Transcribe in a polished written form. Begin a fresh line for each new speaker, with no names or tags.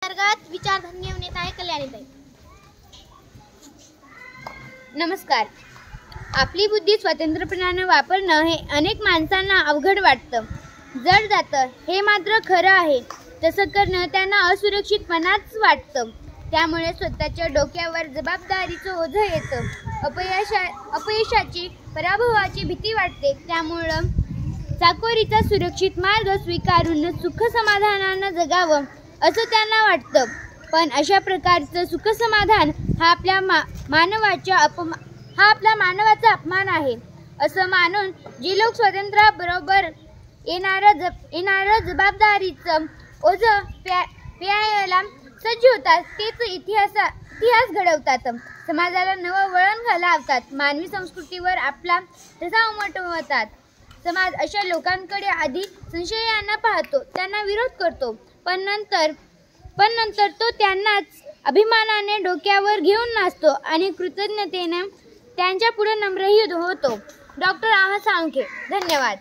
अंतर्गत विचारधन घेऊन येत आहे कल्याणीताई। नमस्कार। आपली बुद्धी स्वतंत्रपणाने वापरणं हे अनेक माणसांना अवघड वाटतं, जड जातं। हे मात्र खरं आहे। तसं करणं त्यांना असुरक्षितपणाच वाटतं। त्यामुळे स्वतःच्या डोक्यावर जबाबदारीचं ओझं येतं। अपयशाची, पराभवाची भीती वाटते। त्यामुळं चाकोरीचा सुरक्षित मार्ग स्वीकारून सुख समाधानानं जगावं असं त्यांना वाटतं। पण अशा प्रकारचं सुख समाधान हा आपल्या मानवाचा अपमान आहे असं मानून जे लोक स्वातंत्र्याबरोबर येणारं जबाबदारीचं ओझं प्यायला सज्ज होतात तेच इतिहास घडवतात, समाजाला नवं वळण लावतात, मानवी संस्कृतीवर आपला ठसा उमटवतात। समाज अशा लोकांकडे आधी संशयाने पाहतो, त्यांना विरोध करतो, पण नंतर तो त्यांनाच अभिमानाने डोक्यावर घेऊन नाचतो आणि कृतज्ञतेने त्यांच्या पुढे नम्रही होतो। डॉक्टर आह साळुंखे। धन्यवाद।